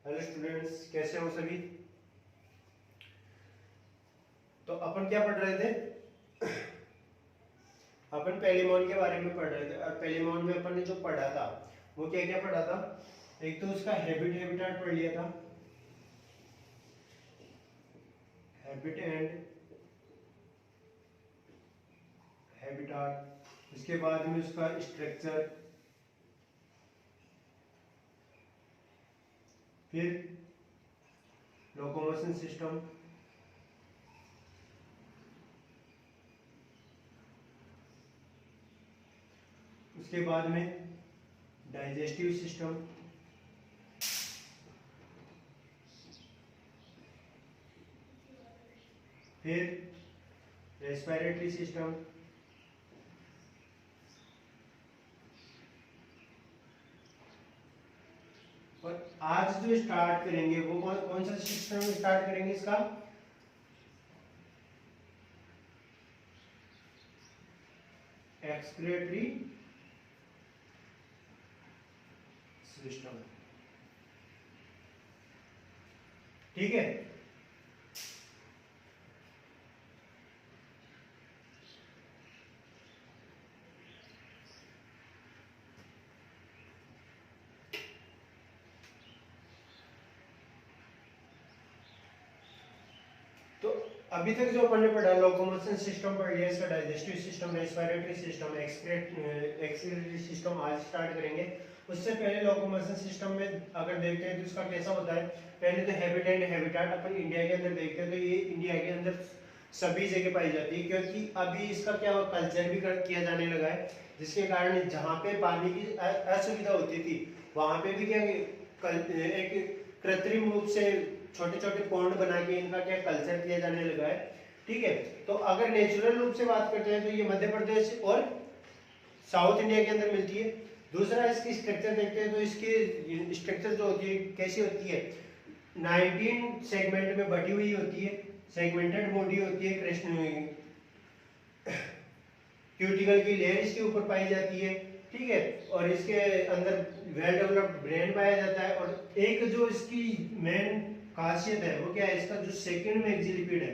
Hello students, कैसे हो सभी। तो अपन क्या पढ़ रहे थे? अपन पेलिमोन के बारे में पढ़ रहे थे और पेलिमोन में अपन ने जो पढ़ा था वो क्या क्या पढ़ा था। एक तो उसका हैबिटेट पढ़ लिया था, हैबिट एंड हैबिटाट। उसके बाद में उसका स्ट्रक्चर, फिर लोकोमोशन सिस्टम, उसके बाद में डाइजेस्टिव सिस्टम, फिर रेस्पिरेटरी सिस्टम, और आज जो स्टार्ट करेंगे वो कौन कौन सा सिस्टम स्टार्ट करेंगे इसका? Excretory system. ठीक है। तो अभी तक जो अपन ने पढ़ा, लोकोमोशन सिस्टम पढ़ लिया, इसका digestive system, respiratory system, excretory system आज स्टार्ट करेंगे। उससे पहले लोकोमोशन सिस्टम में अगर देखते हैं तो इसका कैसा होता है। पहले तो habit and habitat upon India के अंदर देखते हैं तो ये इंडिया के अंदर सभी जगह पाई जाती है, क्योंकि अभी इसका क्या कल्चर भी किया जाने लगा है, जिसके कारण जहाँ पे पानी की असुविधा होती थी वहां पे भी क्या एक कृत्रिम रूप से छोटे छोटे पॉन्ड बना के इनका क्या कल्चर किया जाने लगा है। ठीक है। तो अगर नेचुरल रूप से बात करते हैं तो ये मध्य प्रदेश और साउथ इंडिया के अंदर मिलती है। दूसरा इसकी स्ट्रक्चर देखते हैं तो इसकी स्ट्रक्चर जो होती है कैसी होती है, 19 सेगमेंट में बटी हुई होती है, सेगमेंटेड बॉडी होती है, कृष्ण क्यूटिकल की लेयर इसके ऊपर पाई जाती है। ठीक है। और इसके अंदर वेल डेवलप्ड ब्रेन पाया जाता है। और एक जो इसकी मेन खासियत है वो क्या है, इसका जो सेकंड मैक्सिलिपिड है,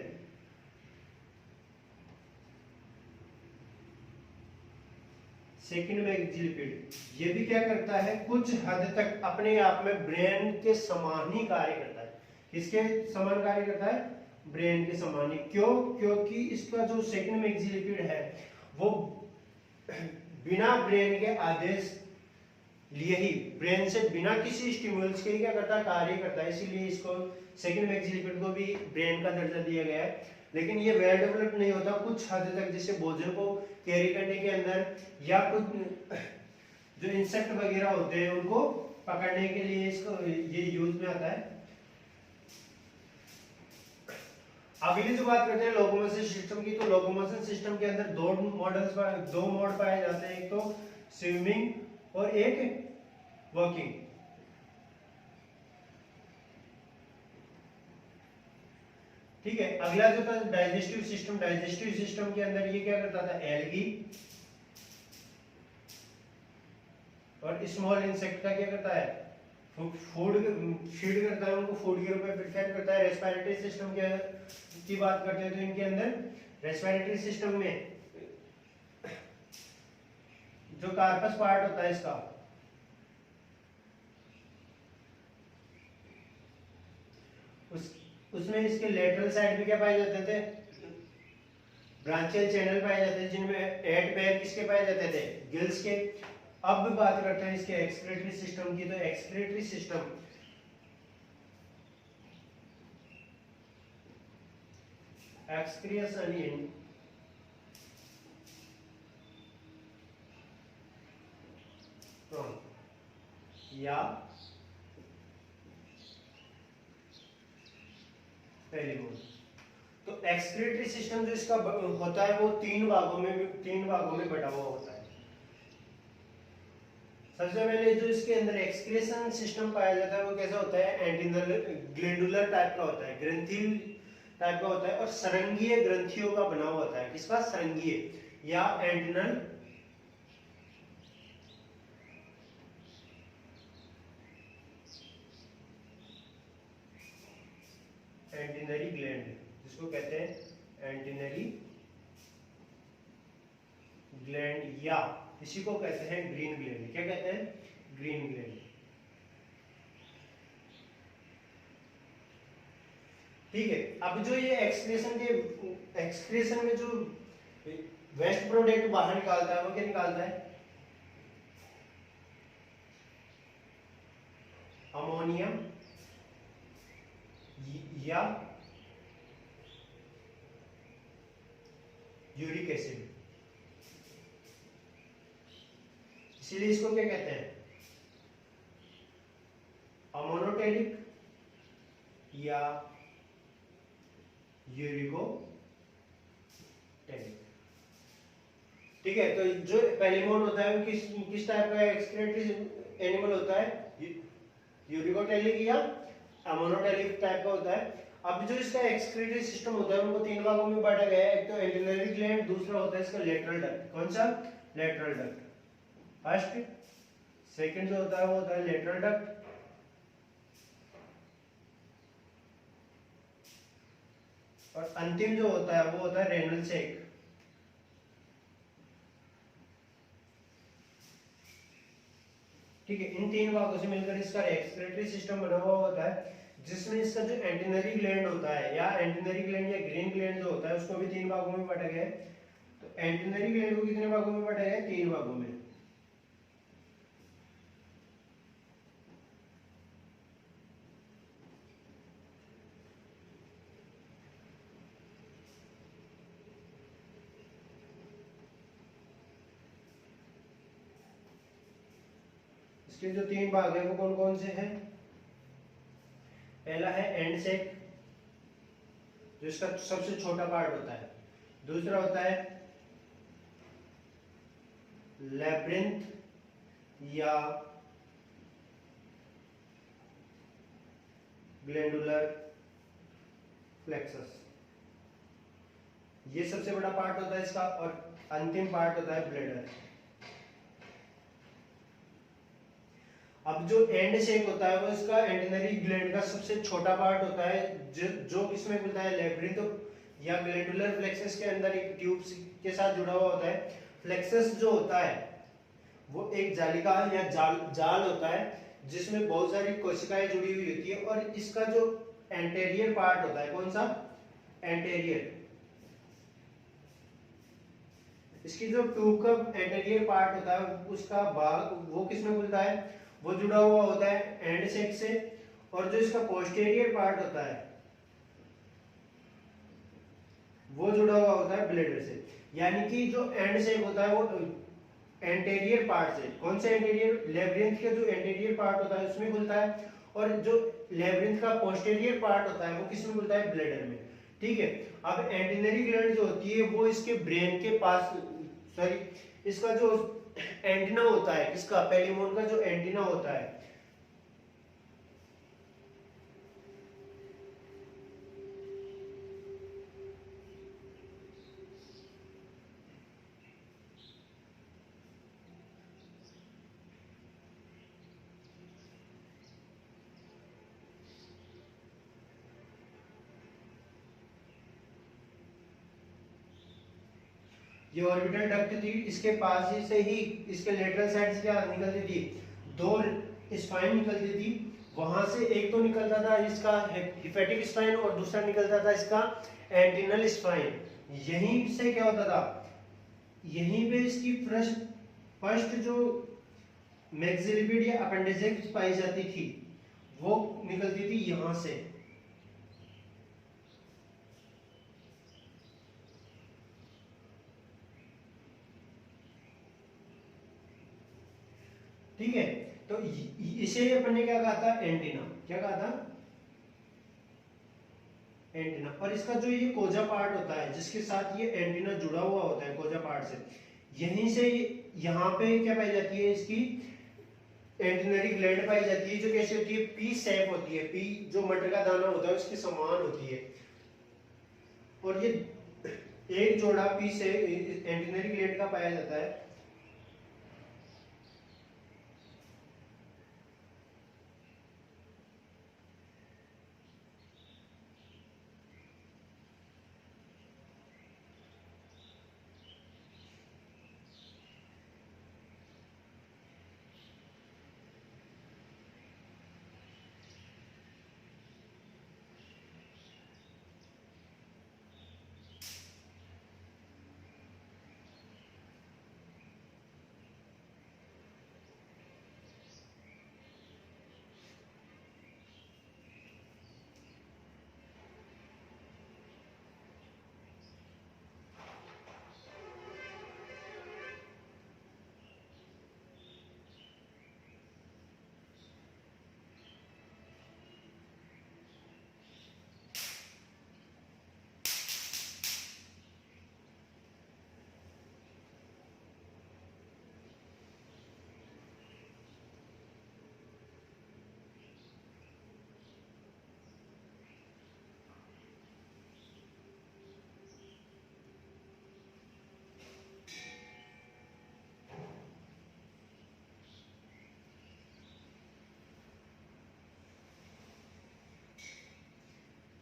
सेकंड मैक्सिलिपिड, ये भी क्या करता है, कुछ हद तक अपने आप में ब्रेन के समान ही कार्य करता है। किसके समान कार्य करता है? ब्रेन के समान ही। क्यों? क्योंकि इसका जो सेकंड मैक्सिलिपिड है वो बिना ब्रेन के आदेश लिए ही, ब्रेन से बिना किसी स्टिमुलस के क्या करता है, कार्य करता है। इसीलिए इसको सेकंड मैक्सिलिपिड को भी ब्रेन का दर्जा दिया गया है। लेकिन ये वेल डेवलप्ड नहीं होता, कुछ हद तक जैसे भोजन को कैरी करने के अंदर, या कुछ जो इंसेक्ट वगैरह होते हैं उनको पकड़ने के लिए इसको ये यूज में आता है। अगली जो बात करते हैं लोकोमोशन सिस्टम की, तो लोकोमोशन सिस्टम के अंदर दो मोड पाए जाते हैं, एक तो स्विमिंग और एक वॉकिंग। ठीक है। अगला जो था डाइजेस्टिव सिस्टम, डाइजेस्टिव सिस्टम के अंदर ये क्या करता था, एल्गी और स्मॉल इंसेक्ट का क्या करता है, फूड फीड करता है, उनको फूड के रूप में प्रिफेयर करता है। रेस्पिरेटरी सिस्टम की बात करते हैं तो इनके अंदर रेस्पिरेटरी सिस्टम में जो कार्पस पार्ट होता है इसका, उसमें इसके लेटरल साइड में क्या पाए जाते थे, ब्रांचियल चैनल पाए जाते थे, जिनमें 8 पैर किसके पाए जाते थे, गिल्स के। अब बात करते हैं इसके एक्सक्रीटरी सिस्टम की, तो एक्सक्रीटरी सिस्टम एक्सक्रिएशन इन या पेरिमोन। तो एक्सक्रीटरी सिस्टम जो इसका होता है वो तीन भागों में बटा हुआ होता है। सबसे पहले जो इसके अंदर एक्सक्रीशन सिस्टम पाया जाता है वो कैसा होता है, एंटिनल ग्लैंडुलर टाइप का होता है, ग्रंथिल टाइप का होता है, और सरंगीय ग्रंथियों का बना हुआ होता है। किसका? सरंगीय या एंटिनल एंटीनरी ग्लैंड, जिसको कहते हैं एंटीनरी ग्लैंड, या इसी को कहते हैं ग्रीन ग्लैंड। क्या कहते हैं? Green gland. ठीक है, अब जो ये एक्सक्रीशन में जो वेस्ट प्रोडक्ट बाहर निकालता है वो क्या निकालता है? अमोनियम या यूरिक एसिड। इसीलिए इसको क्या कहते हैं? अमोनोटेलिक या यूरिकोटेलिक। ठीक है, तो जो पेलिमोन होता है वो किस टाइप का एक्सक्रीटरी एनिमल होता है? यूरिकोटेलिक या अमोनोटेलिक टाइप का होता है। अब जो इसका एक्सक्रीटरी सिस्टम होता है उनको तीन भागों में बांटा गया है। एक तो एंटीनरी ग्लैंड, दूसरा होता है इसका लेटरल डक्ट। कौन सा? Lateral duct. फर्स्ट सेकंड जो होता है वो होता है लेटरल डक्ट, और अंतिम जो होता है वो होता है रेनल सैक। ठीक है, इन तीन भागों से मिलकर इसका एक्सक्रीटरी सिस्टम बना हुआ होता है, जिसमें इसका जो एंटीनरी ग्लैंड होता है या एंटीनरी ग्लैंड या ग्रीन ग्लैंड जो होता है उसको भी तीन भागों में बांटा गया है। तो एंटीनरी ग्लैंड को कितने भागों में बांटा गया है? तीन भागों में। इसके जो तीन भाग है वो कौन कौन से हैं? पहला है एंड सेक, जो इसका सबसे छोटा पार्ट होता है। दूसरा होता है लैब्रिंथ या ग्लैंडुलर फ्लेक्सस, ये सबसे बड़ा पार्ट होता है इसका। और अंतिम पार्ट होता है ब्लैडर। अब जो एंड शेक होता है वो इसका एंटीनरी ग्लैंड का सबसे छोटा पार्ट होता है, जो इसमें मिलता है लैब्रिंथ या ग्लैंडुलर फ्लेक्सस के अंदर एक ट्यूब के साथ जुड़ा हुआ होता है। फ्लेक्सस जो होता है वो एक जालिका या जाल होता है जिसमें बहुत सारी कोशिकाएं जुड़ी हुई होती है। और इसका जो एंटेरियर पार्ट होता है, कौन सा? एंटेरियर। इसकी जो ट्यूब का एंटेरियर पार्ट होता है उसका भाग वो किसमें खुलता है? वो जुड़ा हुआ होता है एंड सेक से। और जो इसका पोस्टेरियर पार्ट होता है वो जुड़ा हुआ होता है ब्लैडर से। यानी कि जो एंड सेक होता है वो एंटेरियर पार्ट से, कौन से एंटेरियर? लैब्रिंथ का जो एंटेरियर पार्ट होता है उसमें खुलता है। और जो लैब्रिंथ का पोस्टेरियर पार्ट होता है वो किसमें खुलता है? ब्लैडर में। ठीक है, अब एंटीनरी ग्लैंड जो होती है वो इसके ब्रेन के पास, सॉरी, इसका जो एंटीना होता है, इसका पेलिमोन का जो एंटीना होता है, ये ऑर्बिटल डक्ट थी, इसके पास ही से ही इसके लेटरल साइड से क्या निकलती थी? दो स्पाइन निकलती थी। वहां से एक तो निकलता था इसका हिफेटिक स्पाइन और दूसरा निकलता था इसका एंटिनल स्पाइन। यहीं से क्या होता था? यहीं पे इसकी फर्स्ट जो मैक्सिलिपिड या अपेंडिक्स पाई जाती थी वो निकलती थी यहां से। ठीक है, तो इसे अपन ने क्या कहा था? एंटीना। क्या कहा था? एंटीना। और इसका जो ये कोजा पार्ट होता है जिसके साथ ये एंटीना जुड़ा हुआ होता है कोजा पार्ट से, यहीं से यहाँ पे क्या पाई जाती है? इसकी एंटीनरी ग्लैंड पाई जाती है, जो कैसी होती है? पी शेप होती है। पी जो मटर का दाना होता है उसके समान होती है। और ये एक जोड़ा पी से एंटीनरी ग्लैंड का पाया जाता है।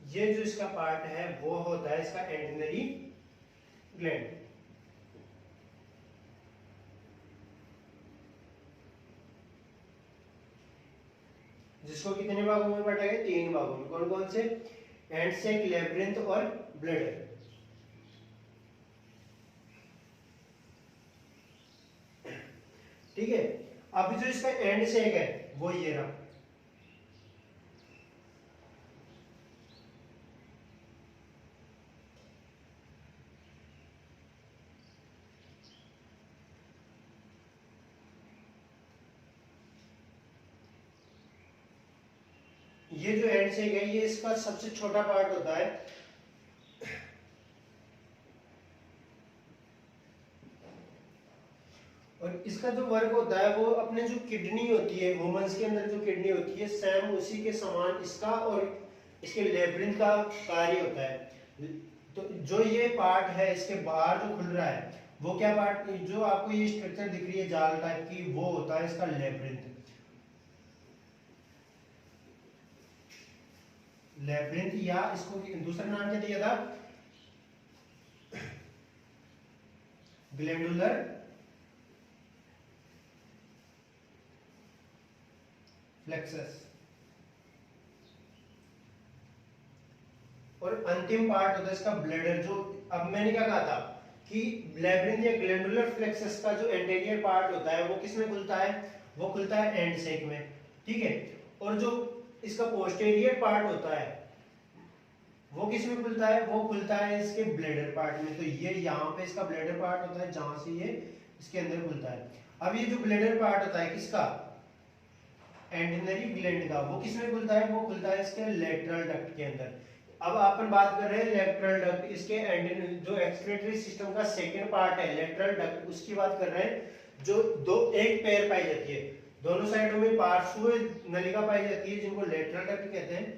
ये जो इसका पार्ट है वो होता है इसका एंटेनरी ग्लैंड। जिसको कितने भागों में बांटा गया? 3 भागों में। कौन कौन से? एंड सेक, लेब्रिंथ और ब्लैडर। ठीक है। अब जो इसका एंड सेक है वो ये रहा। ये जो एंड सेक है ये इसका सबसे छोटा पार्ट होता है। और इसका जो वर्क होता है वो अपने जो किडनी होती है, वुमेन्स के अंदर जो किडनी होती है, सेम उसी के समान इसका और इसके लेब्रिंथ का कार्य होता है। तो जो ये पार्ट है इसके बाहर जो खुल रहा है वो क्या पार्ट, जो आपको ये स्ट्रक्चर दिख रही है जाल टाइप की, वो होता है इसका लेब्रिंथ। लेब्रिंथ, या इसको दूसरा नाम क्या दिया था? Glandular plexus. और अंतिम पार्ट होता है इसका ब्लैडर। जो अब मैंने क्या कहा था कि लेब्रिंथ या ग्लैंडुलर फ्लेक्सस का जो एंटीरियर पार्ट होता है वो किसमें खुलता है? वो खुलता है एंड सेक में। ठीक है। और जो इसका पोस्टेरियर पार्ट होता है वो किसमें खुलता है? वो खुलता है इसके ब्लैडर पार्ट में। तो ये यहाँ पे इसका ब्लैडर पार्ट होता है जहां से ये इसके अंदर खुलता है। अब ये जो ब्लैडर पार्ट होता है किसका? एंटेनरी ग्लैंड का। वो किसमें खुलता है? वो खुलता है इसके लेटरल डक्ट के अंदर। अब अपन बात कर रहे हैं लेटरल डक्ट, इसके जो एक्सक्रीटरी सिस्टम का सेकंड पार्ट है लेटरल डक्ट, उसकी बात कर रहे हैं। जो एक पैर पाई जाती है, दोनों साइडों में पार्श्व नलिका पाई जाती है जिनको लेटरल डक्ट कहते हैं।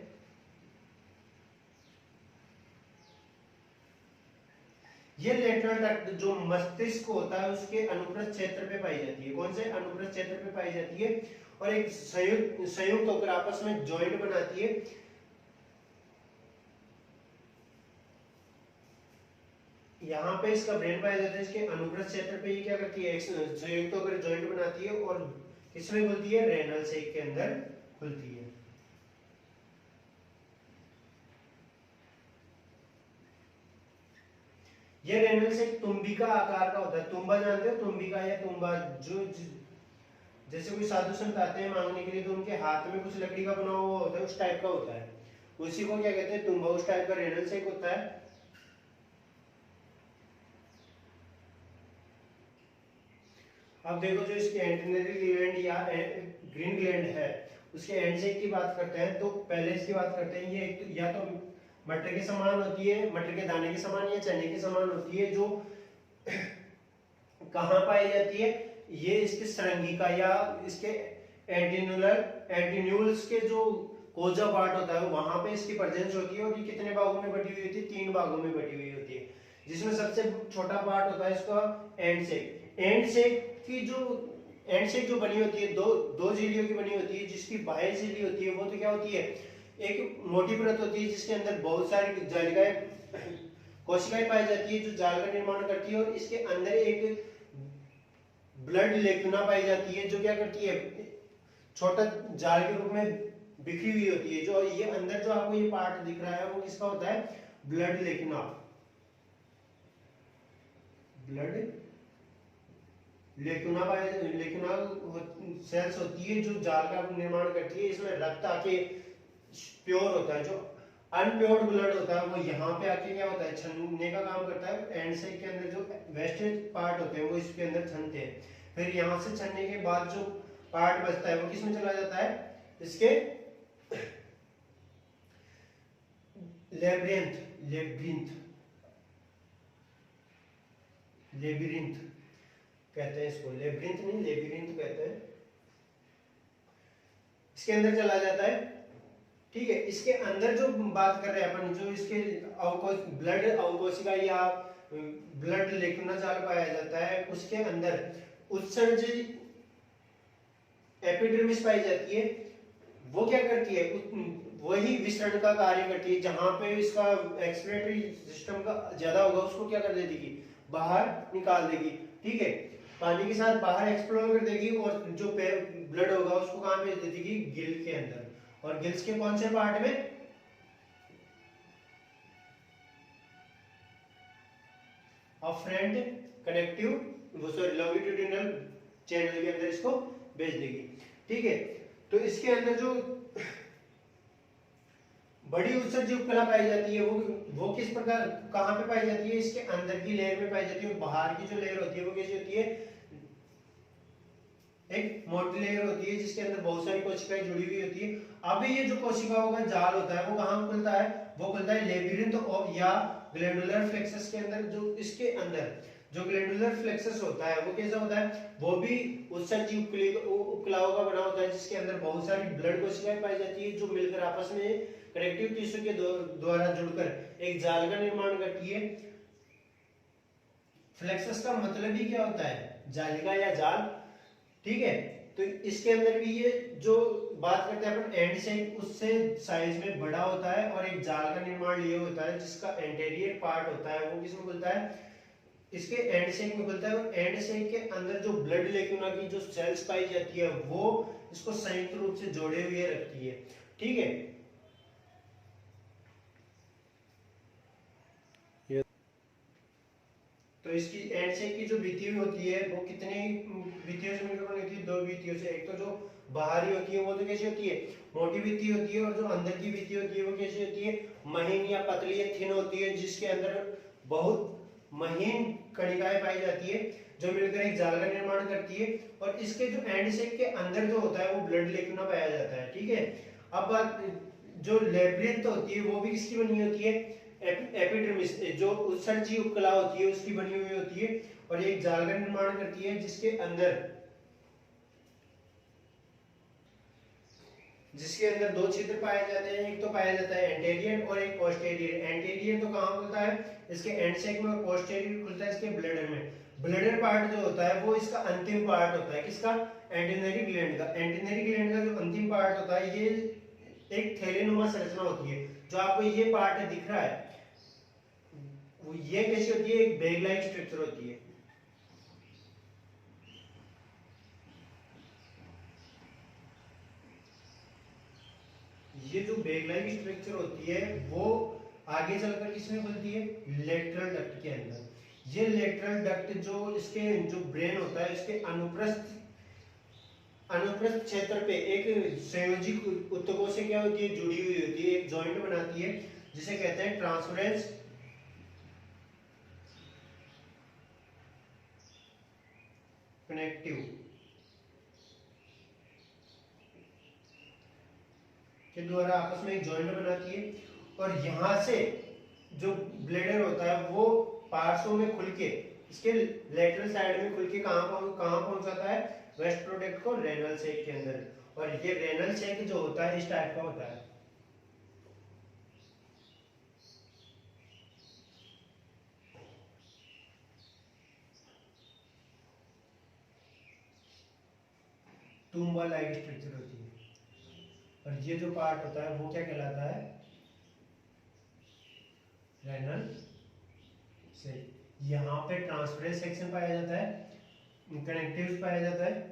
ये लेटरल डक्ट जो मस्तिष्क होता है उसके अनुप्रस्थ क्षेत्र पे पाई जाती है। कौन से? अनुप्रस्थ क्षेत्र पे पाई जाती है। और एक संयुक्त होकर आपस में जॉइंट बनाती है। यहाँ पे इसका ब्रेन पाया जाता है, इसके अनुप्रस्थ क्षेत्र पे ये क्या करती है? संयुक्त होकर जॉइंट बनाती है और किसमें खुलती है? रेनल सेक के अंदर खुलती है। ये रेनल सेक तुम्बिका आकार का होता है। तुम्बा जानते हो? तुम्बिका या तुम्बा, जो जैसे कोई साधु संत आते हैं मांगने के लिए तो उनके हाथ में कुछ लकड़ी का बना हुआ होता है, उस टाइप का होता है। उसी को क्या कहते हैं? तुम्बा। उस टाइप का रेनल सेक होता है। अब देखो जो इसकी एंटेनरी ग्लैंड या ग्रीन ग्लैंड है उसके एंड सेक की बात करते हैं। तो पहले इसकी बात करते हैं। ये एक या तो मटर के समान होती है, मटर के दाने के समान या चने के समान होती है, जो कहाँ पाई जाती है? ये इसके सरंगिका या इसके एंटीन्यूल्स के जो कोजा पार्ट होता है वहां पे इसकी प्रेजेंस होती है। और ये कितने भागों में बटी हुई होती है? 3 भागों में बटी हुई होती है, जिसमें सबसे छोटा पार्ट होता है इसका एंड सेक। एंड सेक की जो एंड सेक जो बनी होती है दो झिल्लियों की बनी होती है। जिसकी बाह्य झिल्ली होती है वो तो क्या होती है? एक मोटी परत होती है जिसके अंदर बहुत सारी जालिकाएं, कोशिकाएं पाई जाती है जो जाल का निर्माण करती है। और इसके अंदर एक ब्लड लेकुना पाई जाती है जो क्या करती है? छोटा जाल के रूप में बिखरी हुई होती है। जो ये अंदर जो आपको ये पार्ट दिख रहा है वो किसका होता है? ब्लड लेकुना। ब्लड लेकुना सेल्स होती है जो जाल का निर्माण करती है। इसमें रक्त आके प्योर होता है। जो अनप्योर्ड ब्लड होता है वो यहाँ पे आके क्या होता है? छनने का काम करता है। एंड सेक के अंदर जो वेस्टेज पार्ट होते हैं वो इसके अंदर छनते हैं। फिर यहाँ से छनने के बाद जो पार्ट बचता है वो किसमें चला जाता है? इसके लेब्रिंथ कहते हैं इसको। लेब्रिंथ नहीं, लेबिरिंथ कहते हैं। इसके अंदर चला जाता है। ठीक है। इसके अंदर जो बात कर रहे हैं अपन, जो इसके ब्लड अवकोशिका या ब्लड लेकुना जाल पाया जाता है, उसके अंदर उत्सर्जित एपिडर्मिस पाई जाती है, वो क्या करती है, वही विसरण का कार्य करती है। जहां पे इसका एक्सक्रीटरी सिस्टम का ज्यादा होगा उसको क्या कर देगी, बाहर निकाल देगी। ठीक है, पानी के साथ बाहर एक्सप्लोर कर देगी, और जो ब्लड होगा उसको कहां भेज देगी, गिल के अंदर। और गिल्स के कौन से पार्ट में, afferent connective sorry longitudinal channel के अंदर इसको भेज देगी। ठीक है, तो इसके अंदर जो बड़ी उत्सर्जी उपकला पाई जाती है वो किस प्रकार कहां पे पाई जाती है, इसके अंदर की लेयर में पाई जाती है। बाहर की जो लेयर होती है वो कैसी होती है, एक मोटी लेयर होती है जिसके अंदर बहुत सारी कोशिकाएं जुड़ी हुई होती है। अब ये जो कोशिकाओं का जाल होता है वो कहां खुलता है, वो खुलता है लेबिरिंथ ऑफ या ग्लैंडुलर फ्लेक्सस के अंदर। जो इसके अंदर जो ग्लैंडुलर फ्लेक्सस होता है वो कैसा होता है, वो भी उत्सर्जी उपकलाओं का बना होता है, जिसके अंदर बहुत सारी ब्लड कोशिकाएं पाई जाती है जो मिलकर आपस में कनेक्टिव टिश्यू के द्वारा जुड़कर एक जाल का निर्माण करती है। फ्लेक्सस का मतलब ही क्या होता है, जालिका या जाल। ठीक है, तो इसके अंदर भी ये जो बात करते हैं अपन एंड से, उससे साइज में बड़ा होता है और एक जाल का निर्माण लिए होता है जिसका एंटीरियर पार्ट होता है वो किसमें खुलता है, इसके एंड सेक में खुलता है। और एंड सेक के अंदर जो ब्लड लेक्यूना की जो सेल्स पाई जाती है वो इसको संयुक्त रूप से जोड़े हुए रखती है। ठीक है, तो इसकी एंड सेक की जो भित्ति होती है वो कितनी भित्तियों से मिलकर बनी होती है, दो भित्तियों से। एक तो जो बाहरी होती है वो तो कैसी होती है, मोटी भित्ति होती है, और जो अंदर की भित्ति होती है वो कैसी होती है, महीन या पतली या थिन होती है, जिसके अंदर बहुत महीन कणिकाएं पाई जाती है जो मिलकर एक जाल का निर्माण करती है। और इसके जो एंड सेक के अंदर जो होता है वो ब्लड लेक्यूना पाया जाता है। ठीक है, अब बात जो लेब्रिंथ होती है वो भी किसकी बनी होती है, एपिडर्मिस जो उत्सर्जी उपकला होती है उसकी बनी हुई होती है, और एक जाल का निर्माण करती है जिसके अंदर दो छिद्र पाए जाते हैं। एक तो पाया जाता है एंटेरियर और एक पोस्टेरियर। एंटेरियर तो कहां खुलता है, इसके एंड सेक में, और पोस्टेरियर खुलता है इसके ब्लैडर में। ब्लैडर पार्ट जो होता है वो इसका अंतिम पार्ट होता है, किसका, एंटेनरी ग्लैंड का। एंटेनरी ग्लैंड का जो अंतिम पार्ट होता है ये एक थैलेनुमा संरचना होती है। जो आपको ये पार्ट दिख रहा है वो ये कैसी होती है, एक बैग लाइक स्ट्रक्चर होती है। ये जो बैग लाइक स्ट्रक्चर होती है वो आगे चलकर किसमें खुलती है, लेटरल डक्ट के अंदर। ये लेटरल डक्ट जो इसके जो ब्रेन होता है इसके अनुप्रस्थ क्षेत्र पे एक संयोजी ऊतकों से क्या होती है, जुड़ी हुई होती है, एक जॉइंट बनाती है जिसे कहते हैं ट्रांसफरेंस कनेक्टिव के द्वारा आपस में एक जॉइंट बनाती है। और यहां से जो ब्लेडर होता है वो पार्श्व में खुल के इसके लेटरल साइड में खुल के कहां पहुंच जाता है, वेस्ट प्रोडक्ट को रेनल सेक के अंदर। और ये रेनल सेक जो होता है इस टाइप का होता है। तुम्बा लाइक स्ट्रक्चर होती है। और ये जो पार्ट होता है वो क्या कहलाता है, रेनल सेक। यहाँ पे ट्रांसफरेंस सेक्शन पाया जाता है, कनेक्टिव्स पाया जाता है।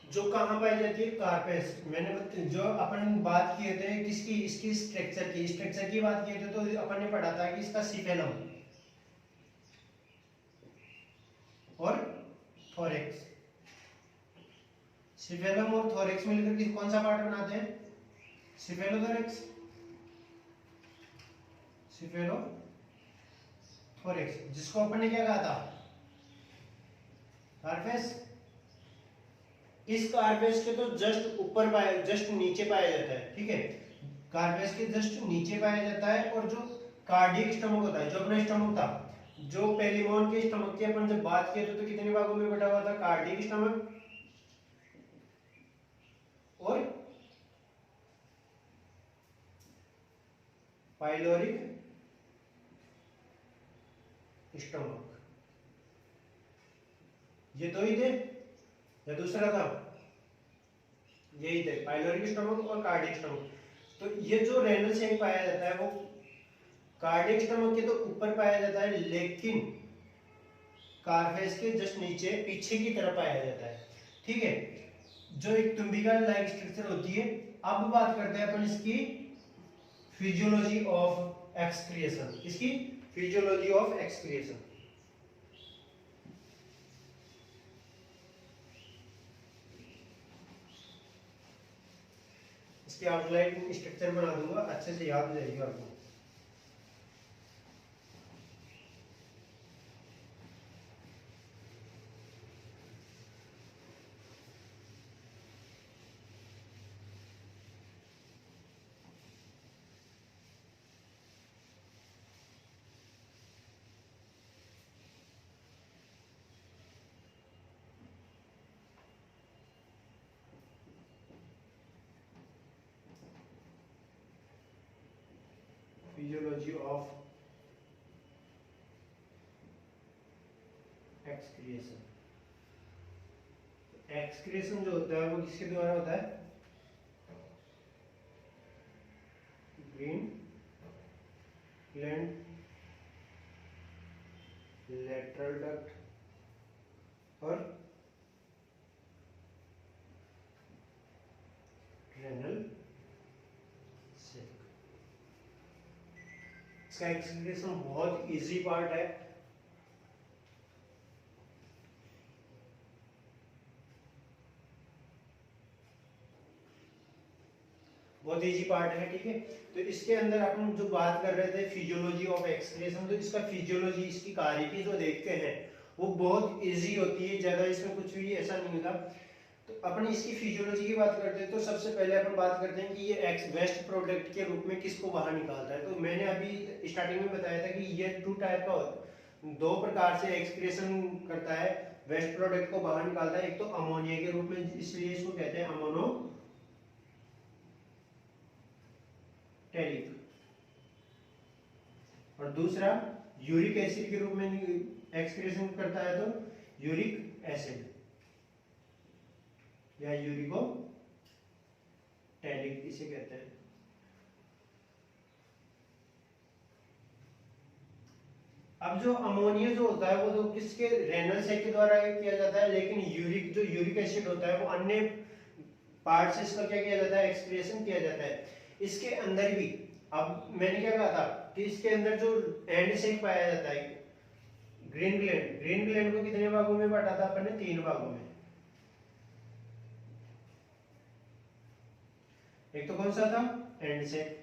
जो कहाँ पाई जाती है, कार्पेस। मैंने जो अपन बात किए थे किसकी, इसकी स्ट्रक्चर की बात किए थे, तो अपन ने पढ़ा था कि इसका सिफेलम और थोरेक्स। सिफेलम और थोरेक्स मिलकर कौन सा पार्ट बनाते हैं, सिफेलोथोरेक्स, सिफेलोथोरेक्स, जिसको अपन ने क्या कहा था, कार्पेस। इस कार्पेस के तो जस्ट नीचे पाया जाता है। ठीक है, कार्पेस के जस्ट नीचे पाया जाता है। और जो कार्डियक स्टमक होता है, जो अपना स्टमक था, जो पेलिमोन के स्टमक की अपन जब बात किए थे तो कितने भागों में बटा हुआ था, कार्डियक स्टमक और पाइलोरिक स्टमक, ये दो ही थे। या दूसरा था, यही थे पाइलोरिक स्टमक और कार्डियक स्टमक। तो ये जो रेनल सेक पाया जाता है वो कार्डियक स्टमक के तो ऊपर पाया जाता है, लेकिन कार्फेस के जस्ट नीचे पीछे की तरफ पाया जाता है। ठीक है, जो एक तुम्बिका लाइक स्ट्रक्चर होती है। अब बात करते हैं अपन इसकी फिजियोलॉजी ऑफ एक्सक्रिएशन, इसकी फिजियोलॉजी ऑफ एक्सक्रिएशन। इसकी आउटलाइन स्ट्रक्चर बना दूंगा, अच्छे से याद हो जाएगी आपको। Physiology of excretion. एक्सक्रिएशन जो होता है वो किसके द्वारा होता है? ग्रीन ग्लैंड, लेटरल डक्ट और रेनल सेक। इसका एक्सक्रिएशन बहुत इजी पार्ट है। बहुत इजी पार्ट है, ठीक है। तो इसके अंदर अपन जो बात कर रहे थे फिजियोलॉजी ऑफ एक्सक्रिएशन, तो इसका फिजियोलॉजी, इसकी कार्यकी जो देखते हैं वो बहुत इजी होती है, ज्यादा इसमें कुछ भी ऐसा नहीं होता। तो अपन इसकी फिजियोलॉजी की बात करते हैं तो सबसे पहले अपन बात करते हैं कि ये वेस्ट प्रोडक्ट के रूप में किसको बाहर निकालता है। तो मैंने अभी स्टार्टिंग में बताया था कि ये 2 टाइप का होता है, 2 प्रकार से एक्सक्रिएशन करता है, वेस्ट प्रोडक्ट को बाहर निकालता है। एक तो अमोनिया के रूप में, इसलिए इसको कहते हैं अमोनो टैरिक, और दूसरा यूरिक एसिड के रूप में एक्सक्रीशन करता है, तो यूरिक एसिड या यूरिको टैरिक इसे कहते हैं। अब जो अमोनिया जो होता है वो तो किसके, रेनल सेक के द्वारा किया जाता है, लेकिन यूरिक जो यूरिक एसिड होता है वो अन्य पार्ट से इसका क्या किया जाता है, एक्सक्रिएशन किया जाता है। इसके अंदर भी, अब मैंने क्या कहा था कि इसके अंदर जो एंड सेक पाया जाता है, ग्रीन ग्लैंड, ग्रीन ग्लैंड को कितने भागों में बांटा था अपन ने? 3 भागों में। एक तो कौन सा था? एंड सेक।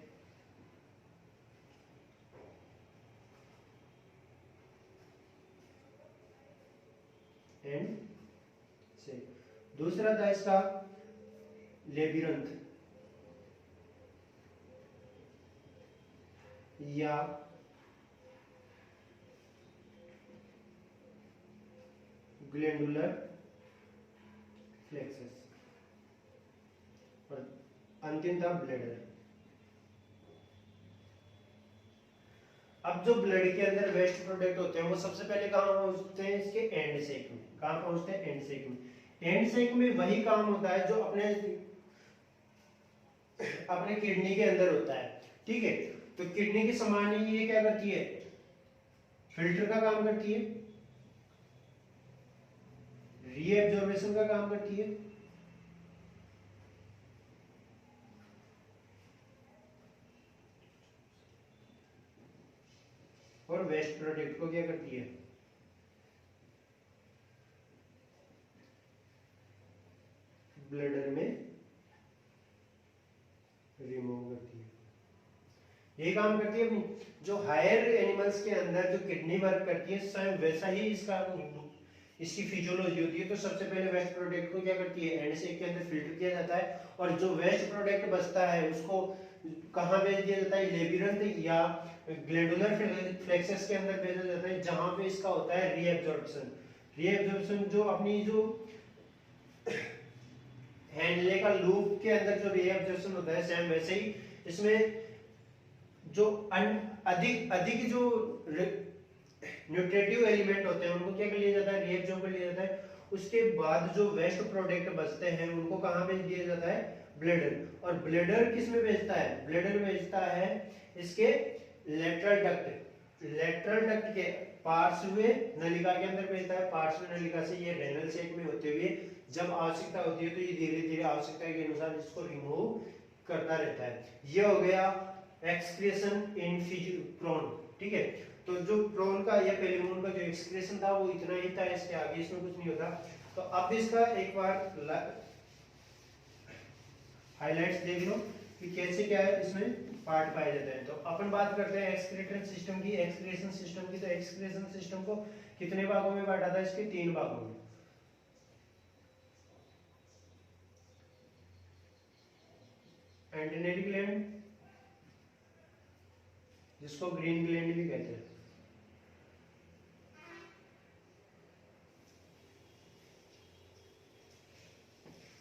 एंड सेक। दूसरा था इसका लेबिरंथ या ग्लैंडुलर फ्लेक्सस, और अंतिम था ब्लैडर। अब जो ब्लड के अंदर वेस्ट प्रोडक्ट होते हैं वो सबसे पहले कहाँ पहुंचते हैं? इसके एंड सेक में। कहाँ पहुंचते हैं? एंड सेक में। एंड सेक में वही काम होता है जो अपने किडनी के अंदर होता है, ठीक है। तो किडनी के समान ही ये क्या करती है? फिल्टर का काम करती है, रीएब्जॉर्बेशन का काम करती है, और वेस्ट प्रोडक्ट को क्या करती है? ब्लडर में रिमूव करती है। यही काम करती है अपनी। जो हायर एनिमल्स के अंदर जो किडनी वर्क करती है, स्वयं वैसा ही इसकी फिजियोलॉजी होती है। तो सबसे पहले वेस्ट प्रोडक्ट को क्या करती है? एंड सेक के अंदर फिल्टर किया जाता है, और जो वेस्ट प्रोडक्ट बचता है उसको कहाँ भेज दिया जाता है? लेबिरंथ या ग्लैंडुलर फ्लेक्सस के अंदर भेजा जाता है, जहां पे इसका होता है रीएब्जॉर्प्शन। रीएब्जॉर्प्शन जो अपनी जो हैंडले का लूप के अंदर जो रीएब्जॉर्प्शन होता है, सेम वैसे ही इसमें जो अधिक अधिक जो न्यूट्रिटिव एलिमेंट होते हैं उनको क्या कर लिया जाता है? रीएब्जॉर्ब कर लिया जाता है, उसके बाद जो वेस्ट प्रोडक्ट बचते हैं उनको कहाँ भेज दिया जाता है, ब्लेडर। और ब्लेडर किस में भेजता है, ब्लेडर भेजता है इसके लेटरल डक्ट, लेटरल डक्ट के पार्श्व नलिका के अंदर भेजता है। पार्श्व नलिका से ये रेनल सेक में होते हुए जब आवश्यकता होती है तो ये धीरे धीरे आवश्यकता के अनुसार इसको रिमूव करता रहता है। ये हो गया एक्सक्रीशन इन प्रोन, ठीक है। तो जो प्रोन का या पेलिमोन का जो एक्सक्रीशन था वो इतना ही था, इसके आगे इसमें कुछ नहीं होता। तो अब इसका एक बार हाइलाइट्स देख लो कि कैसे क्या है इसमें पार्ट पाए जाते हैं। तो अपन बात करते हैं एक्सक्रीटन सिस्टम की, एक्सक्रीशन सिस्टम की। तो एक्सक्रीशन सिस्टम को कितने भागों में बांटा था, इसके 3 भागों में। एंटेनरी ग्लैंड, जिसको ग्रीन ग्लैंड भी कहते हैं,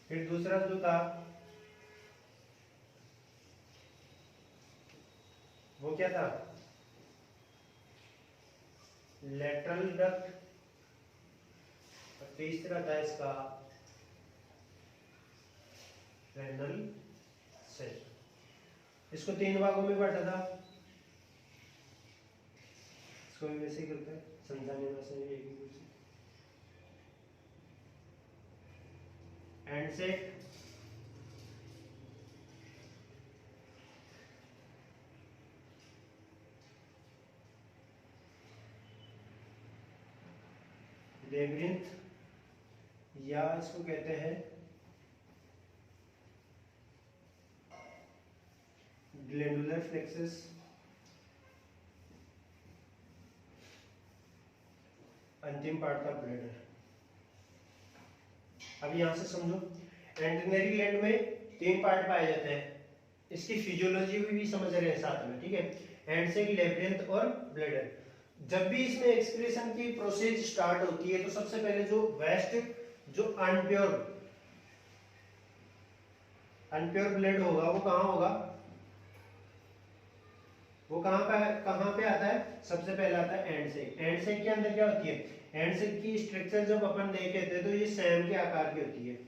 फिर दूसरा जो था वो क्या था, लेटरल डक्ट, और तीसरा था इसका रेनल सेक। इसको 3 भागों में बांटा था। इसको भी वैसे ही करते हैं, समझाने में से एक ही कुछ एंड सेक, लेबिरिंथ, या इसको कहते हैं ग्लैंडुलर फ्लेक्सस, अंतिम पार्ट था ब्लैडर। अब यहां से समझो, एंटेनरी ग्लैंड में 3 पार्ट पाए जाते हैं, इसकी फिजियोलॉजी भी समझ रहे हैं साथ में, ठीक है। एंड से लेबिरिंथ और ब्लैडर। जब भी इसमें एक्सक्रीशन की प्रोसेस स्टार्ट होती है तो सबसे पहले जो वेस्ट, जो अनप्योर ब्लड होगा वो कहाँ होगा, वो कहाँ पे आता है, सबसे पहले आता है एंड सेक। एंड सेक के अंदर क्या होती है, एंड सेक की स्ट्रक्चर जब अपन देखे थे तो ये सैम के आकार की होती है,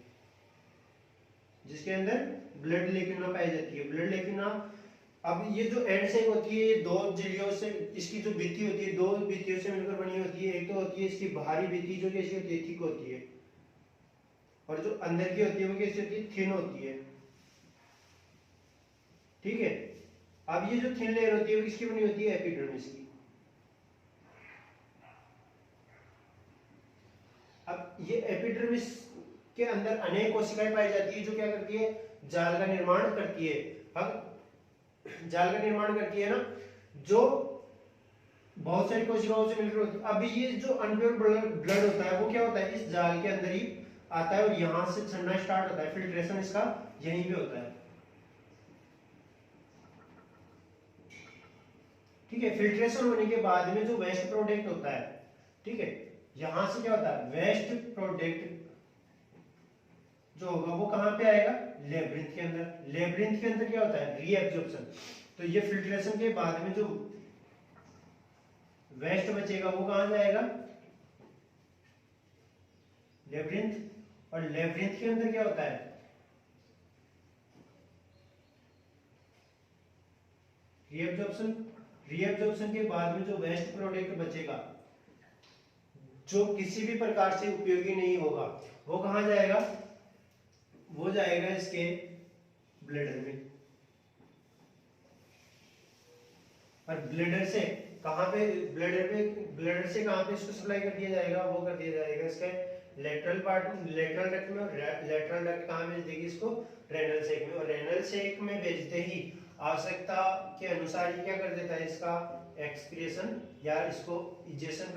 जिसके अंदर ब्लड लेक्यूना पाई जाती है, ब्लड लेक्यूना। अब ये जो एंड सेक होती है ये 2 झिल्लियों से, इसकी जो भित्ति होती है 2 भित्तियों से मिलकर बनी होती है। एक तो होती है इसकी बाहरी भित्ति जो कैसी होती है, थिक होती है, और जो अंदर की होती है वो कैसी होती है, थिन होती है, ठीक है। अब ये जो थिन लेयर होती है वो किसकी बनी होती है, एपिडर्मिस की। अब ये एपिडर्मिस के अंदर अनेक कोशिकाएं पाई जाती है जो क्या करती है, जाल का निर्माण करती है। अब जाल का निर्माण करती है ना, जो बहुत सारी कोशिकाओं से मिलकर होती है। अभी ये जो अनप्योर ब्लड होता है वो क्या होता है, इस जाल के अंदर ही आता है और यहां से छड़ना स्टार्ट होता है। फिल्ट्रेशन इसका यहीं पे होता है, ठीक है। फिल्ट्रेशन होने के बाद में जो वेस्ट प्रोडक्ट होता है, ठीक है, यहां से क्या होता है, वेस्ट प्रोडक्ट जो होगा वो कहां पे आएगा, लेब्रिंथ के अंदर। लेब्रिंथ के अंदर क्या होता है, रीएब्जॉर्प्शन। तो ये फिल्ट्रेशन के बाद में जो वेस्ट बचेगा वो कहां जाएगा, लेब्रिंथ। और लेब्रिंथ के अंदर क्या होता है, रीएब्जॉर्प्शन। रीएब्जॉर्प्शन के बाद में जो वेस्ट प्रोडक्ट बचेगा जो किसी भी प्रकार से उपयोगी नहीं होगा वो कहां जाएगा, वो जाएगा इसके ब्लैडर में। और ब्लैडर से कहां पे, ब्लैडर से कहां पे इसको सप्लाई कर दिया जाएगा, वो कर दिया जाएगा इसके लेटरल पार्ट, लेटरल डक्ट में। लेटरल डक्ट कहां भेज देगी इसको, रेनल सेक में। और रेनल सेक में भेजते ही आवश्यकता के अनुसार ये क्या कर देता है, इसका एक्सक्रीशन या इसको इजेशन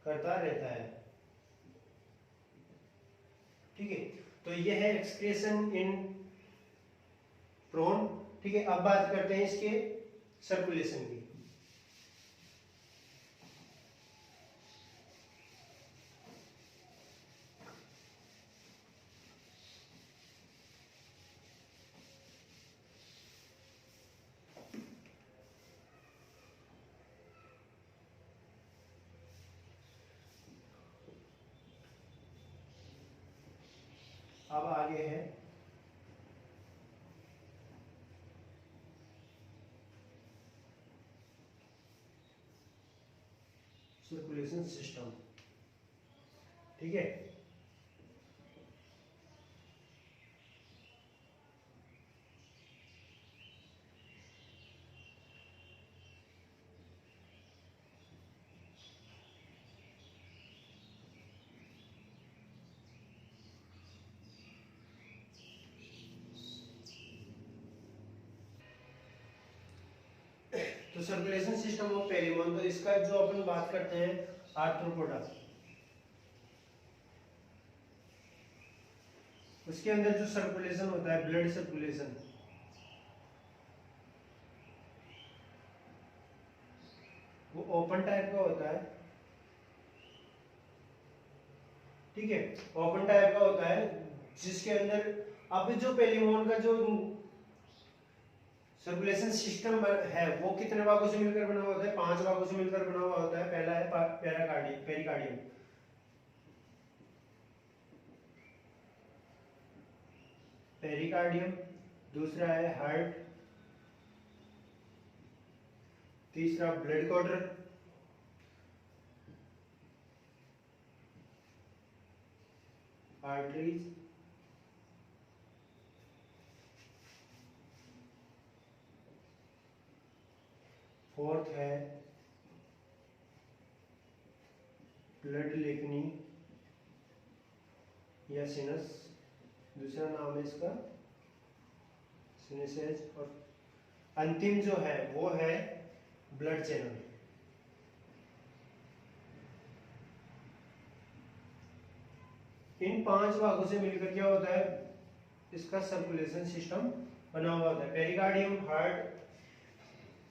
करता रहता है, ठीक है। तो ये है एक्सक्रीशन इन प्रोन, ठीक है। अब बात करते हैं इसके सर्कुलेशन की। अब आगे है सर्कुलेशन सिस्टम। ठीक है, तो सर्कुलेशन सिस्टम ऑफ पेरिमोन, तो इसका जो अपन बात करते हैं आर्थ्रोपोडा, उसके अंदर जो सर्कुलेशन होता है ब्लड सर्कुलेशन, वो ओपन टाइप का होता है। ठीक है, ओपन टाइप का होता है जिसके अंदर अब जो पेरिमोन का जो सर्कुलेशन सिस्टम है वो कितने भागों से मिलकर बना हुआ होता है? 5 भागों से मिलकर बना हुआ होता है। पहला है पेरिकार्डियम, पेरिकार्डियम, दूसरा है हार्ट, तीसरा ब्लड कॉर्डर, आर्टरीज, फोर्थ है ब्लड लेकनी या सिनस, दूसरा नाम है इसका सिनेसेज, और अंतिम जो है वो है ब्लड चैनल। इन 5 भागों से मिलकर क्या होता है? इसका सर्कुलेशन सिस्टम बना हुआ होता है। पेरिकार्डियम, हार्ट,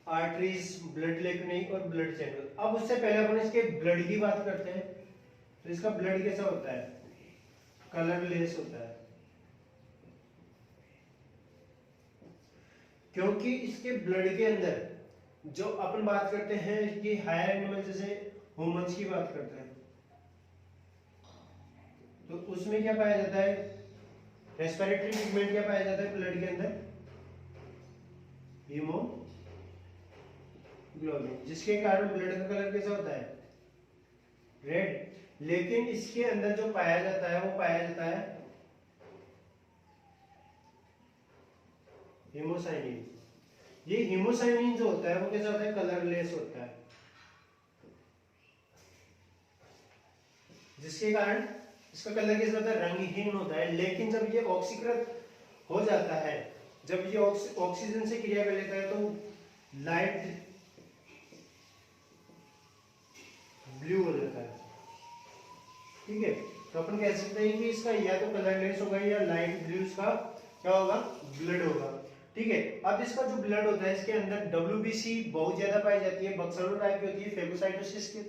आर्टरीज, ब्लड लेकनी और ब्लड चैनल। अब उससे पहले अपन इसके ब्लड की बात करते हैं। तो इसका ब्लड कैसा होता है? कलरलेस होता है, क्योंकि इसके ब्लड के अंदर जो अपन बात करते हैं कि हायर एनिमल जैसे ह्यूमंस की बात करते हैं, तो उसमें क्या पाया जाता है? रेस्पिरेटरी पिगमेंट क्या पाया जाता है ब्लड के अंदर? हीमोग्लोबिन, जिसके कारण ब्लड का कलर कैसा होता है? रेड। लेकिन इसके अंदर जो पाया जाता है वो पाया जाता है हीमोसाइनिन। ये हीमोसाइनिन जो होता है वो कैसा होता है? कलरलेस होता है, जिसके कारण इसका कलर कैसा होता है? रंगहीन होता है। लेकिन जब ये ऑक्सीकृत हो जाता है, जब ये ऑक्सीजन से क्रिया कर लेता है तो लाइट ब्लू हो जाता है। ठीक है, तो अपन कह सकते हैं कि इसका या तो कलरलेस होगा या लाइट ब्लू इसका क्या होगा? ब्लड होगा। ठीक है, अब इसका जो ब्लड होता है इसके अंदर WBC बहुत ज्यादा पाई जाती है, बक्सनो टाइप की होती है, फेगोसाइटोसिस के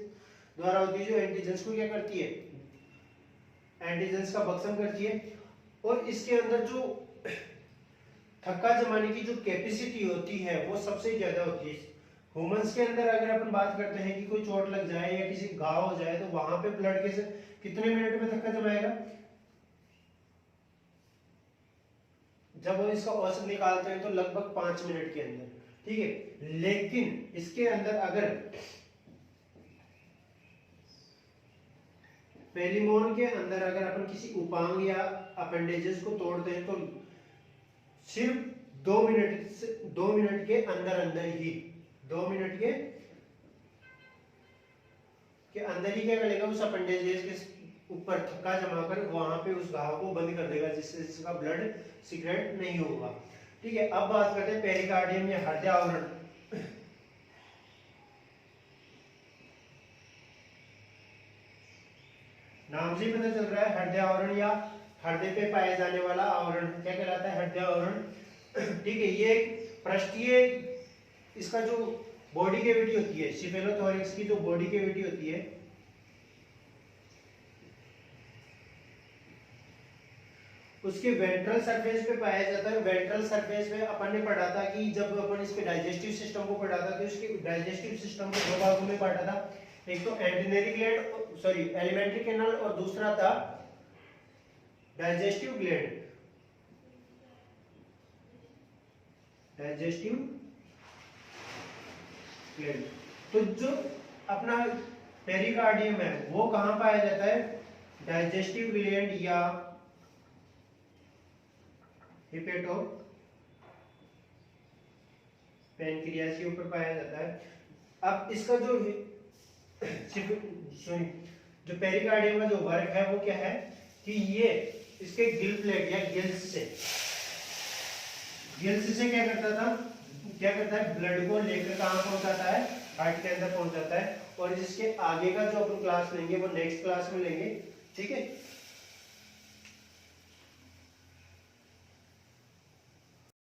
द्वारा होती है, जो एंटीजेंस को क्या करती है? एंटीजेंस का भक्षण करती है। और इसके अंदर जो थक्का जमाने की जो कैपेसिटी होती है वो सबसे ज्यादा होती है। ह्यूमंस के अंदर अगर अपन बात करते हैं कि कोई चोट लग जाए या किसी घाव हो जाए तो वहां पे ब्लड के कितने मिनट में थक्का जमाएगा? जब हम इसका औसत निकालते हैं तो लगभग 5 मिनट के अंदर। ठीक है, लेकिन इसके अंदर अगर पेरिमोन के अंदर अगर अपन किसी उपांग या अपेंडेजेस को तोड़ते हैं तो सिर्फ 2 मिनट के अंदर अंदर ही 2 मिनट के अंदर ही क्या करेगा? उस अपेंडेजेस के ऊपर थक्का जमाकर वहां पे उस घाव को बंद कर देगा, जिससे इसका ब्लड सीक्रेट नहीं होगा। ठीक है, अब बात करते हैं पेरिकार्डियम या हृदय आवरण। नाम से पता चल रहा है हृदय आवरण या हृदय पे पाए जाने वाला आवरण क्या कहलाता है? हृदय आवरण। ठीक है, ये पृष्ठीय इसका जो बॉडी कैविटी होती है, सिफेलोथोरैक्स की जो बॉडी कैविटी होती है, उसके वेंट्रल सरफेस पे पाया जाता है। वेंट्रल सरफेस पे अपन ने पढ़ा था कि जब अपन इसके डाइजेस्टिव सिस्टम को पढ़ा था तो इसके डाइजेस्टिव सिस्टम को 2 भागों में बांटा था। एक तो एलिमेंट्री कैनाल और दूसरा था डाइजेस्टिव ग्लैंड, डाइजेस्टिव ग्लैंड। तो जो अपना पेरिकार्डियम है वो कहाँ पाया जाता है? डाइजेस्टिव ग्लैंड या हिपेटो पैनक्रियास के ऊपर पाया जाता है। अब इसका जो जो पेरिकार्डियम का जो वर्क है वो क्या है कि ये इसके गिल प्लेट या गिल्स से क्या करता है ब्लड को लेकर कहाँ पहुंचाता है? हार्ट के अंदर पहुंच जाता है। और इसके आगे का जो अपन क्लास लेंगे वो नेक्स्ट क्लास में लेंगे, ठीक है।